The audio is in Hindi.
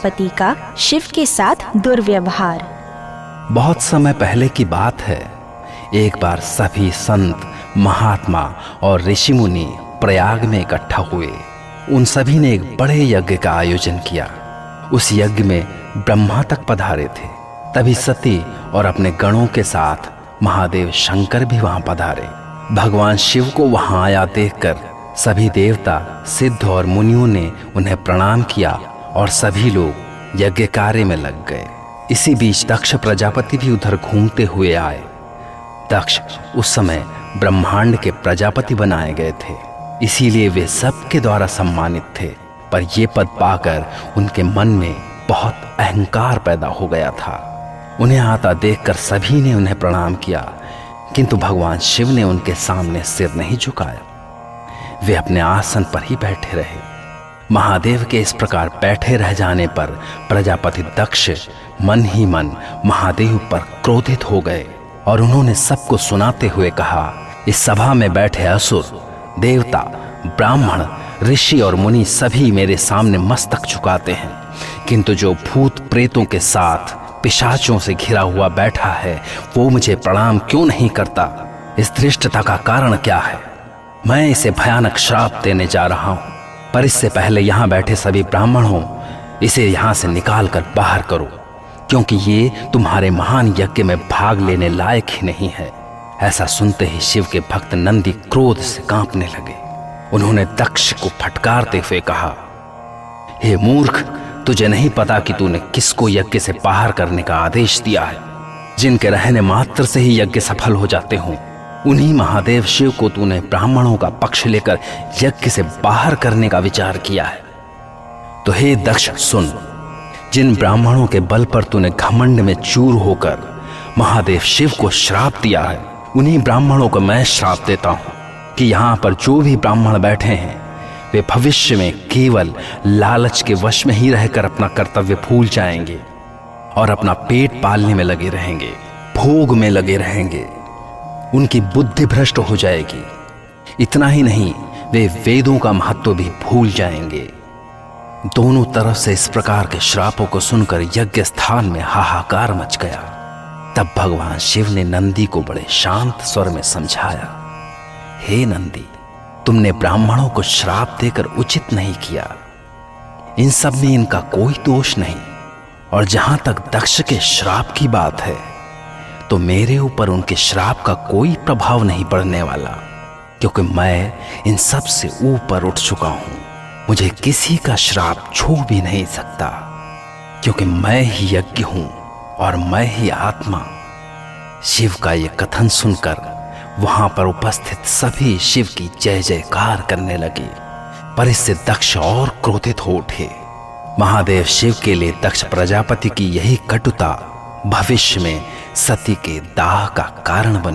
प्रजापति का शिव के साथ दुर्व्यवहार। बहुत समय पहले की बात है। एक बार सभी संत, महात्मा और ऋषि मुनि प्रयाग में इकट्ठा हुए। उन सभी ने एक बड़े यज्ञ का आयोजन किया। उस यज्ञ में ब्रह्मा तक पधारे थे। तभी सती और अपने गणों के साथ महादेव शंकर भी वहां पधारे। भगवान शिव को वहां आया देखकर सभी देवता, सिद्ध और मुनियों ने उन्हें प्रणाम किया और सभी लोग यज्ञ कार्य में लग गए। इसी बीच दक्ष प्रजापति भी उधर घूमते हुए आए। दक्ष उस समय ब्रह्मांड के प्रजापति बनाए गए थे, इसीलिए वे सबके द्वारा सम्मानित थे। पर ये पद पाकर उनके मन में बहुत अहंकार पैदा हो गया था। उन्हें आता देखकर सभी ने उन्हें प्रणाम किया, किंतु भगवान शिव ने उनके सामने सिर नहीं झुकाया। वे अपने आसन पर ही बैठे रहे। महादेव के इस प्रकार बैठे रह जाने पर प्रजापति दक्ष मन ही मन महादेव पर क्रोधित हो गए और उन्होंने सबको सुनाते हुए कहा, इस सभा में बैठे असुर, देवता, ब्राह्मण, ऋषि और मुनि सभी मेरे सामने मस्तक झुकाते हैं, किंतु जो भूत प्रेतों के साथ पिशाचों से घिरा हुआ बैठा है वो मुझे प्रणाम क्यों नहीं करता? इस धृष्टता का कारण क्या है? मैं इसे भयानक श्राप देने जा रहा हूं, पर इससे पहले यहां बैठे सभी ब्राह्मणों, इसे यहां से निकाल कर बाहर करो, क्योंकि ये तुम्हारे महान यज्ञ में भाग लेने लायक ही नहीं है। ऐसा सुनते ही शिव के भक्त नंदी क्रोध से कांपने लगे। उन्होंने दक्ष को फटकारते हुए कहा, हे मूर्ख, तुझे नहीं पता कि तूने किसको यज्ञ से बाहर करने का आदेश दिया है? जिनके रहने मात्र से ही यज्ञ सफल हो जाते हों, उन्हीं महादेव शिव को तूने ब्राह्मणों का पक्ष लेकर यज्ञ से बाहर करने का विचार किया है। तो हे दक्ष सुन, जिन ब्राह्मणों के बल पर तूने घमंड में चूर होकर महादेव शिव को श्राप दिया है, उन्हीं ब्राह्मणों को मैं श्राप देता हूं कि यहां पर जो भी ब्राह्मण बैठे हैं वे भविष्य में केवल लालच के वश में ही रहकर अपना कर्तव्य भूल जाएंगे और अपना पेट पालने में लगे रहेंगे, भोग में लगे रहेंगे। उनकी बुद्धि भ्रष्ट हो जाएगी। इतना ही नहीं, वे वेदों का महत्व भी भूल जाएंगे। दोनों तरफ से इस प्रकार के श्रापों को सुनकर यज्ञ स्थान में हाहाकार मच गया। तब भगवान शिव ने नंदी को बड़े शांत स्वर में समझाया, हे नंदी, तुमने ब्राह्मणों को श्राप देकर उचित नहीं किया। इन सब में इनका कोई दोष नहीं। और जहां तक दक्ष के श्राप की बात है, तो मेरे ऊपर उनके श्राप का कोई प्रभाव नहीं पड़ने वाला, क्योंकि मैं इन सब से ऊपर उठ चुका हूं। मुझे किसी का श्राप छू भी नहीं सकता, क्योंकि मैं ही यज्ञ हूं और मैं ही आत्मा। शिव का यह कथन सुनकर वहां पर उपस्थित सभी शिव की जय जयकार करने लगे। पर इससे दक्ष और क्रोधित हो उठे। महादेव शिव के लिए दक्ष प्रजापति की यही कटुता भविष्य में सती के दाह का कारण बनी।